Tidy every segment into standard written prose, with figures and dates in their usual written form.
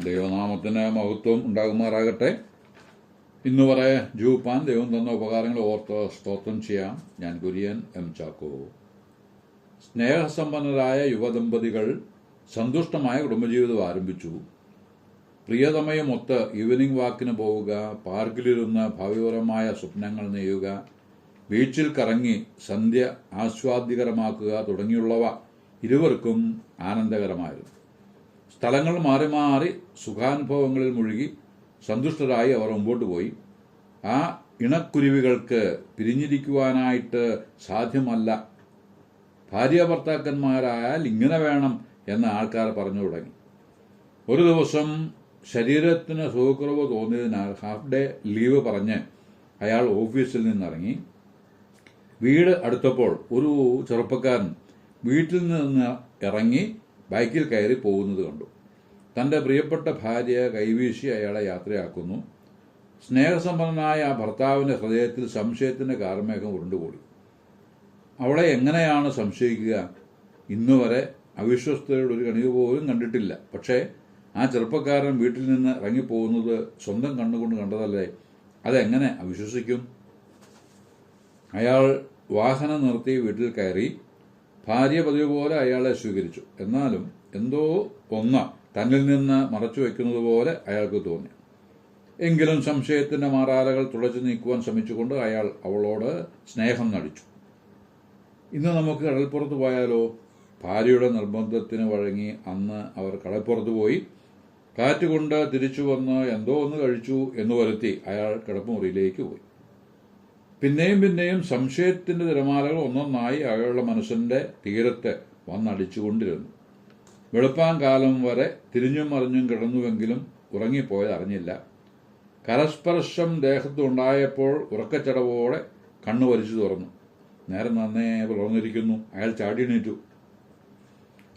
ദൈവനാമത്തിന് മഹത്വം ഉണ്ടാകുമാറാകട്ടെ. ഇന്ന് വരെ ജൂപ്പാൻ ദൈവം തന്ന ഉപകാരങ്ങൾ ഓർത്ത് സ്തോത്രം ചെയ്യാം. ഞാൻ കുര്യൻ എം ചാക്കോ. സ്നേഹസമ്പന്നരായ യുവദമ്പതികൾ സന്തുഷ്ടമായ കുടുംബജീവിതം ആരംഭിച്ചു. പ്രിയതമയുമൊത്ത് ഈവനിംഗ് വാക്കിന് പോവുക, പാർക്കിലിരുന്ന് ഭാവിപരമായ സ്വപ്നങ്ങൾ നെയ്യുക, ബീച്ചിൽ കറങ്ങി സന്ധ്യ ആസ്വാദ്യകരമാക്കുക തുടങ്ങിയുള്ളവ ഇരുവർക്കും ആനന്ദകരമായിരുന്നു. സ്ഥലങ്ങൾ മാറി മാറി സുഖാനുഭവങ്ങളിൽ മുഴുകി സന്തുഷ്ടരായി അവർ മുമ്പോട്ട് പോയി. ആ ഇണക്കുരുവികൾക്ക് പിരിഞ്ഞിരിക്കുവാനായിട്ട് സാധ്യമല്ല. ഭാര്യ ഭർത്താക്കന്മാരായാൽ ഇങ്ങനെ വേണം എന്ന് ആൾക്കാർ പറഞ്ഞു തുടങ്ങി. ഒരു ദിവസം ശരീരത്തിന് സുഖക്കുറവ് തോന്നിയതിനാൽ ഹാഫ് ഡേ ലീവ് പറഞ്ഞ് അയാൾ ഓഫീസിൽ നിന്നിറങ്ങി. വീട് അടുത്തപ്പോൾ ഒരു ചെറുപ്പക്കാരൻ വീട്ടിൽ നിന്ന് ഇറങ്ങി ബൈക്കിൽ കയറി പോകുന്നത് കണ്ടു. തൻ്റെ പ്രിയപ്പെട്ട ഭാര്യ കൈവീശി അയാളെ യാത്രയാക്കുന്നു. സ്നേഹസമ്പന്നനായ ഭർത്താവിൻ്റെ ഹൃദയത്തിൽ സംശയത്തിൻ്റെ കാർമേഘം ഉരുണ്ടുകൂടി. അവളെ എങ്ങനെയാണ് സംശയിക്കുക? ഇന്നുവരെ അവിശ്വസ്തയുടെ ഒരു കണിക പോലും കണ്ടിട്ടില്ല. പക്ഷേ ആ ചെറുപ്പക്കാരൻ വീട്ടിൽ നിന്ന് ഇറങ്ങിപ്പോകുന്നത് സ്വന്തം കണ്ണുകൊണ്ട് കണ്ടതല്ലേ, അതെങ്ങനെ അവിശ്വസിക്കും? അയാൾ വാഹനം നിർത്തി വീട്ടിൽ കയറി. ഭാര്യ പതിവ് പോലെ അയാളെ സ്വീകരിച്ചു. എന്നാലും എന്തോ ഒന്ന് തന്നിൽ നിന്ന് മറച്ചു വയ്ക്കുന്നത് പോലെ അയാൾക്ക് തോന്നി. എങ്കിലും സംശയത്തിന്റെ മാറാലകൾ തുളച്ചു നീക്കുവാൻ ശ്രമിച്ചുകൊണ്ട് അയാൾ അവളോട് സ്നേഹം നടിച്ചു. ഇന്ന് നമുക്ക് കടൽപ്പുറത്ത് പോയാലോ? ഭാര്യയുടെ നിർബന്ധത്തിന് വഴങ്ങി അന്ന് അവർ കടൽപ്പുറത്ത് പോയി. കാറ്റുകൊണ്ട് തിരിച്ചു വന്ന് എന്തോ ഒന്ന് കഴിച്ചു എന്ന് വരുത്തി അയാൾ കിടപ്പുമുറിയിലേക്ക് പോയി. പിന്നെയും സംശയത്തിന്റെ തിരമാലകൾ ഒന്നൊന്നായി അയാളുടെ മനസ്സിന്റെ തീരത്ത് വന്നടിച്ചുകൊണ്ടിരുന്നു. വെളുപ്പാൻ കാലം വരെ തിരിഞ്ഞും മറിഞ്ഞും കിടന്നുവെങ്കിലും ഉറങ്ങിപ്പോയത് അറിഞ്ഞില്ല. കരസ്പർശം ദേഹത്തുണ്ടായപ്പോൾ ഉറക്കച്ചടവോടെ കണ്ണു വലിച്ചു തുറന്നു. നേരം നന്നേ പുലർന്നിരിക്കുന്നു. അയാൾ ചാടിയെണീറ്റു.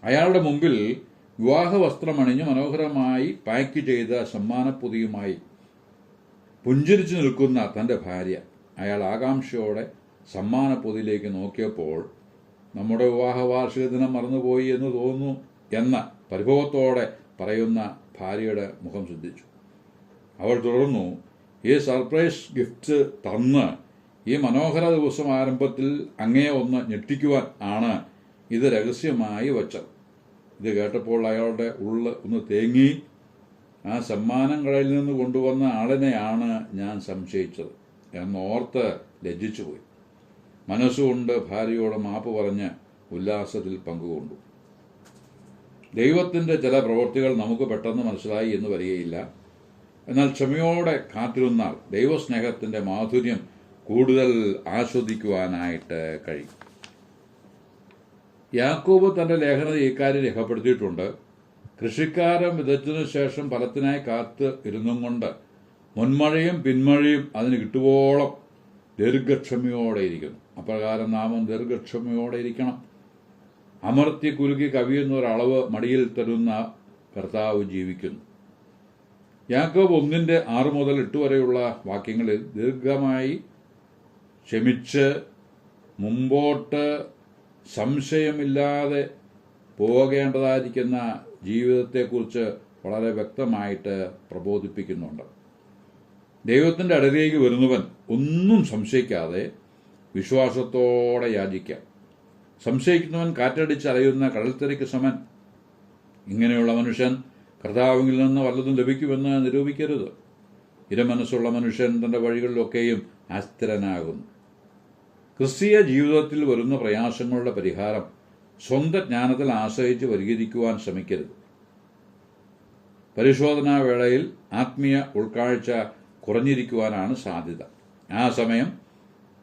അയാളുടെ മുമ്പിൽ വിവാഹവസ്ത്രമണിഞ്ഞ് മനോഹരമായി പാക്ക് ചെയ്ത സമ്മാനപ്പൊതിയുമായി പുഞ്ചിരിച്ചു നിൽക്കുന്ന തൻ്റെ ഭാര്യ. അയാൾ ആകാംക്ഷയോടെ സമ്മാനപ്പൊതിയിലേക്ക് നോക്കിയപ്പോൾ നമ്മുടെ വിവാഹ വാർഷിക ദിനം മറന്നുപോയി എന്ന് തോന്നുന്നു എന്ന പരിഭവത്തോടെ പറയുന്ന ഭാര്യയുടെ മുഖം ശ്രദ്ധിച്ചു. അവൾ തുടർന്നു, ഈ സർപ്രൈസ് ഗിഫ്റ്റ് തന്ന് ഈ മനോഹര ദിവസം ആരംഭത്തിൽ അങ്ങേ ഒന്ന് ഞെട്ടിക്കുവാൻ ആണ് ഇത് രഹസ്യമായി വച്ചത്. ഇത് കേട്ടപ്പോൾ അയാളുടെ ഉള്ള് ഒന്ന് തേങ്ങി. ആ സമ്മാനം കടയിൽ നിന്ന് കൊണ്ടുവന്ന ആളിനെയാണ് ഞാൻ സംശയിച്ചത് എന്നോർത്ത് ലജ്ജിച്ചുപോയി. മനസ്സുകൊണ്ട് ഭാര്യയോട് മാപ്പ് പറഞ്ഞ് ഉല്ലാസത്തിൽ പങ്കുകൊണ്ടു. ദൈവത്തിൻ്റെ ചില പ്രവൃത്തികൾ നമുക്ക് പെട്ടെന്ന് മനസ്സിലായി എന്ന് വരികയില്ല. എന്നാൽ ക്ഷമയോടെ കാത്തിരുന്നാൽ ദൈവസ്നേഹത്തിൻ്റെ മാധുര്യം കൂടുതൽ ആസ്വദിക്കുവാനായിട്ട് കഴിയും. യാക്കോബ് തൻ്റെ ലേഖനത്തിൽ ഇക്കാര്യം രേഖപ്പെടുത്തിയിട്ടുണ്ട്. കൃഷിക്കാരൻ വിതച്ചതിനു ശേഷം ഫലത്തിനായി കാത്ത് ഇരുന്നും കൊണ്ട് മുൻമഴയും പിന്മഴയും അതിന് കിട്ടുവോളം ദീർഘക്ഷമയോടെ ഇരിക്കുന്നു. അപ്രകാരം നാമം ദീർഘക്ഷമയോടെ ഇരിക്കണം. അമർത്തി കുലുക്കി കവിയുന്ന ഒരളവ് മടിയിൽ തരുന്ന കർത്താവ് ജീവിക്കുന്നു. യാക്കോബ് 1:6 മുതൽ 8 വരെയുള്ള വാക്യങ്ങളിൽ ദീർഘമായി ക്ഷമിച്ച് മുമ്പോട്ട് സംശയമില്ലാതെ പോകേണ്ടതായിരിക്കുന്ന ജീവിതത്തെക്കുറിച്ച് വളരെ വ്യക്തമായിട്ട് പ്രബോധിപ്പിക്കുന്നുണ്ട്. ദൈവത്തിൻ്റെ അടുത്തേക്ക് വരുന്നവൻ ഒന്നും സംശയിക്കാതെ വിശ്വാസത്തോടെ യാചിക്കാം. സംശയിക്കുന്നവൻ കാറ്റടിച്ചറിയുന്ന കടൽത്തിരയ്ക്ക് സമൻ. ഇങ്ങനെയുള്ള മനുഷ്യൻ കർത്താവിൽ നിന്ന് വല്ലതും ലഭിക്കുമെന്ന് നിരൂപിക്കരുത്. ഇരമനസ്സുള്ള മനുഷ്യൻ തൻ്റെ വഴികളിലൊക്കെയും അസ്ഥിരനാകുന്നു. ക്രിസ്തീയ ജീവിതത്തിൽ വരുന്ന പ്രയാസങ്ങളുടെ പരിഹാരം സ്വന്തം ജ്ഞാനത്തിൽ ആശ്രയിച്ച് പരിഹരിക്കുവാൻ ശ്രമിക്കരുത്. പരിശോധനാ വേളയിൽ ആത്മീയ ഉൾക്കാഴ്ച കുറഞ്ഞിരിക്കുവാനാണ് സാധ്യത. ആ സമയം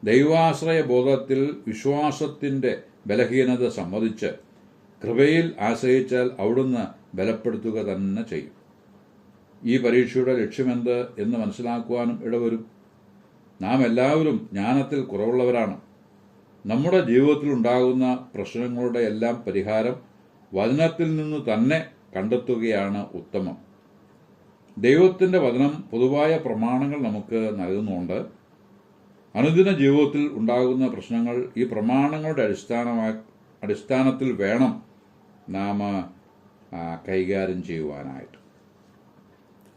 ദൈവാശ്രയ ബോധത്തിൽ വിശ്വാസത്തിൻ്റെ ബലഹീനത സമ്മതിച്ച് കൃപയിൽ ആശ്രയിച്ചാൽ അവിടുന്ന് ബലപ്പെടുത്തുക തന്നെ ചെയ്യും. ഈ പരീക്ഷയുടെ ലക്ഷ്യമെന്ത് എന്ന് മനസ്സിലാക്കുവാനും ഇടവരും. നാം എല്ലാവരും ജ്ഞാനത്തിൽ കുറവുള്ളവരാണ്. നമ്മുടെ ജീവിതത്തിൽ ഉണ്ടാകുന്ന പ്രശ്നങ്ങളുടെ എല്ലാം പരിഹാരം വചനത്തിൽ നിന്ന് തന്നെ കണ്ടെത്തുകയാണ് ഉത്തമം. ദൈവത്തിൻ്റെ വചനം പൊതുവായ പ്രമാണങ്ങൾ നമുക്ക് നൽകുന്നുണ്ട്. അനുദിന ജീവിതത്തിൽ ഉണ്ടാകുന്ന പ്രശ്നങ്ങൾ ഈ പ്രമാണങ്ങളുടെ അടിസ്ഥാനത്തിൽ വേണം നാം കൈകാര്യം ചെയ്യുവാനായിട്ട്.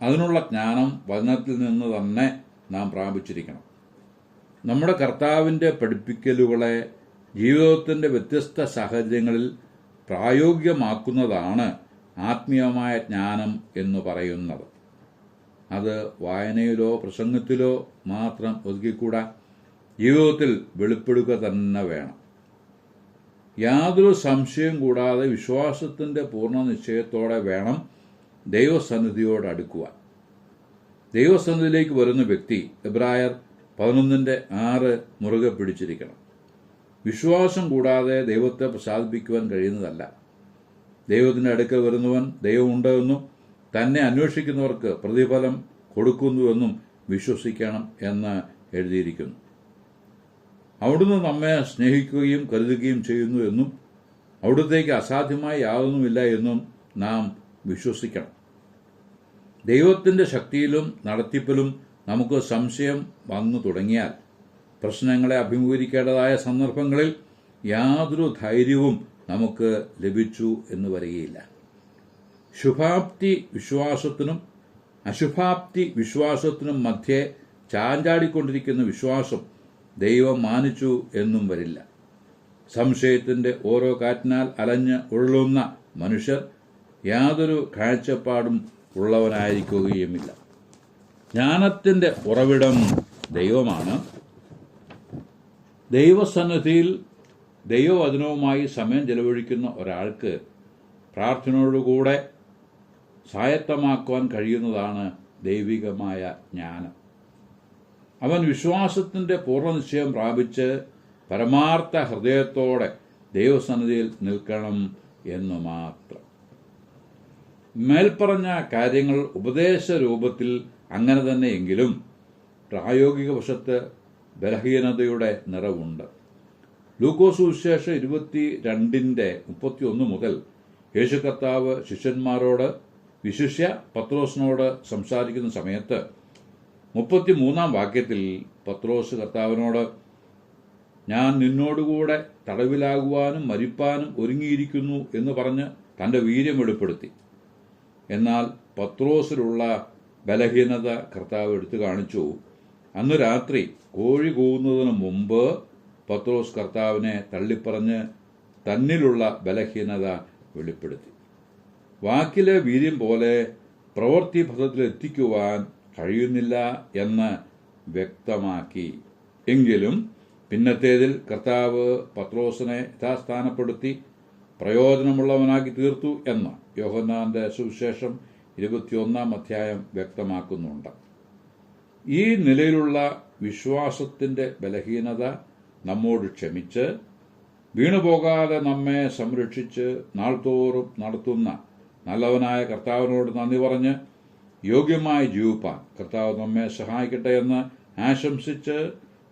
അതിനുള്ള ജ്ഞാനം വചനത്തിൽ നിന്ന് തന്നെ നാം പ്രാപിച്ചിരിക്കണം. നമ്മുടെ കർത്താവിൻ്റെ പഠിപ്പിക്കലുകളെ ജീവിതത്തിൻ്റെ വ്യത്യസ്ത സാഹചര്യങ്ങളിൽ പ്രായോഗികമാക്കുന്നതാണ് ആത്മീയമായ ജ്ഞാനം എന്ന് പറയുന്നത്. അത് വായനയിലോ പ്രസംഗത്തിലോ മാത്രം ഒതുക്കിക്കൂടാ, ജീവിതത്തിൽ വെളിപ്പെടുക തന്നെ വേണം. യാതൊരു സംശയം കൂടാതെ വിശ്വാസത്തിൻ്റെ പൂർണ്ണ നിശ്ചയത്തോടെ വേണം ദൈവസന്നിധിയോട് അടുക്കുവാൻ. ദൈവസന്നിധിയിലേക്ക് വരുന്ന വ്യക്തി എബ്രായർ 11:6 മുറുകെ പിടിച്ചിരിക്കണം. വിശ്വാസം കൂടാതെ ദൈവത്തെ പ്രസാദിപ്പിക്കുവാൻ കഴിയുന്നതല്ല. ദൈവത്തിൻ്റെ അടുക്കൽ വരുന്നവൻ ദൈവമുണ്ട് എന്നും തന്നെ അന്വേഷിക്കുന്നവർക്ക് പ്രതിഫലം കൊടുക്കുന്നുവെന്നും വിശ്വസിക്കണം എന്ന് എഴുതിയിരിക്കുന്നു. അവിടുന്ന് നമ്മെ സ്നേഹിക്കുകയും കരുതുകയും ചെയ്യുന്നു എന്നും അവിടുത്തേക്ക് അസാധ്യമായി യാതൊന്നുമില്ല എന്നും നാം വിശ്വസിക്കണം. ദൈവത്തിൻ്റെ ശക്തിയിലും നടത്തിപ്പിലും നമുക്ക് സംശയം വന്നു തുടങ്ങിയാൽ പ്രശ്നങ്ങളെ അഭിമുഖീകരിക്കേണ്ടതായ സന്ദർഭങ്ങളിൽ യാതൊരു ധൈര്യവും നമുക്ക് ലഭിച്ചു എന്ന് വരികയില്ല. ശുഭാപ്തി വിശ്വാസത്തിനും അശുഭാപ്തി വിശ്വാസത്തിനും മധ്യേ ചാഞ്ചാടിക്കൊണ്ടിരിക്കുന്ന വിശ്വാസം ദൈവം മാനിച്ചു എന്നും വരില്ല. സംശയത്തിൻ്റെ ഓരോ കാറ്റിനാൽ അലഞ്ഞ് ഉഴലുന്ന മനുഷ്യർ യാതൊരു കാഴ്ചപ്പാടും ഉള്ളവനായിരിക്കുകയുമില്ല. ജ്ഞാനത്തിൻ്റെ ഉറവിടം ദൈവമാണ്. ദൈവസന്നിധിയിൽ ദൈവവചനവുമായി സമയം ചെലവഴിക്കുന്ന ഒരാൾക്ക് പ്രാർത്ഥനയോടുകൂടെ സ്വായത്തമാക്കുവാൻ കഴിയുന്നതാണ് ദൈവികമായ ജ്ഞാനം. അവൻ വിശ്വാസത്തിൻ്റെ പൂർണ്ണനിശ്ചയം പ്രാപിച്ച് പരമാർത്ഥ ഹൃദയത്തോടെ ദൈവസന്നിധിയിൽ നിൽക്കണം എന്നു മാത്രം. മേൽപ്പറഞ്ഞ കാര്യങ്ങൾ ഉപദേശ രൂപത്തിൽ അങ്ങനെ തന്നെയെങ്കിലും പ്രായോഗിക വശത്ത് ബലഹീനതയുടെ നിറവുണ്ട്. ലൂക്കോസ് സുവിശേഷം 22:31 മുതൽ യേശു കർത്താവ് ശിഷ്യന്മാരോട്, വിശിഷ്യ പത്രോസിനോട് സംസാരിക്കുന്ന സമയത്ത് 33 വാക്യത്തിൽ പത്രോസ് കർത്താവിനോട്, ഞാൻ നിന്നോടുകൂടെ തടവിലാകുവാനും മരിപ്പാനും ഒരുങ്ങിയിരിക്കുന്നു എന്ന് പറഞ്ഞ് തൻ്റെ വീര്യം വെളിപ്പെടുത്തി. എന്നാൽ പത്രോസിലുള്ള ബലഹീനത കർത്താവ് എടുത്തു കാണിച്ചു. അന്ന് രാത്രി കോഴി കൂവുന്നതിന് മുമ്പ് പത്രോസ് കർത്താവിനെ തള്ളിപ്പറഞ്ഞ് തന്നിലുള്ള ബലഹീനത വെളിപ്പെടുത്തി. വാക്കിലെ വീര്യം പോലെ പ്രവൃത്തി പദത്തിൽ എത്തിക്കുവാൻ കഴിയുന്നില്ല എന്ന് വ്യക്തമാക്കി. എങ്കിലും പിന്നത്തേതിൽ കർത്താവ് പത്രോസിനെ യഥാസ്ഥാനപ്പെടുത്തി പ്രയോജനമുള്ളവനാക്കി തീർത്തു എന്ന് യോഹന്നാന്റെ സുവിശേഷം 21 വ്യക്തമാക്കുന്നുണ്ട്. ഈ നിലയിലുള്ള വിശ്വാസത്തിൻ്റെ ബലഹീനത നമ്മോട് ക്ഷമിച്ച് വീണുപോകാതെ നമ്മെ സംരക്ഷിച്ച് നാൾതോറും നടത്തുന്ന നല്ലവനായ കർത്താവിനോട് നന്ദി പറഞ്ഞ് യോഗ്യമായി ജീവിപ്പാൻ കർത്താവ് നമ്മെ സഹായിക്കട്ടെ എന്ന് ആശംസിച്ച്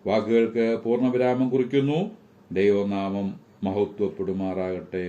വാക്കുകൾക്ക് പൂർണ്ണവിരാമം കുറിക്കുന്നു. ദൈവനാമം മഹത്വപ്പെടുമാറാകട്ടെ.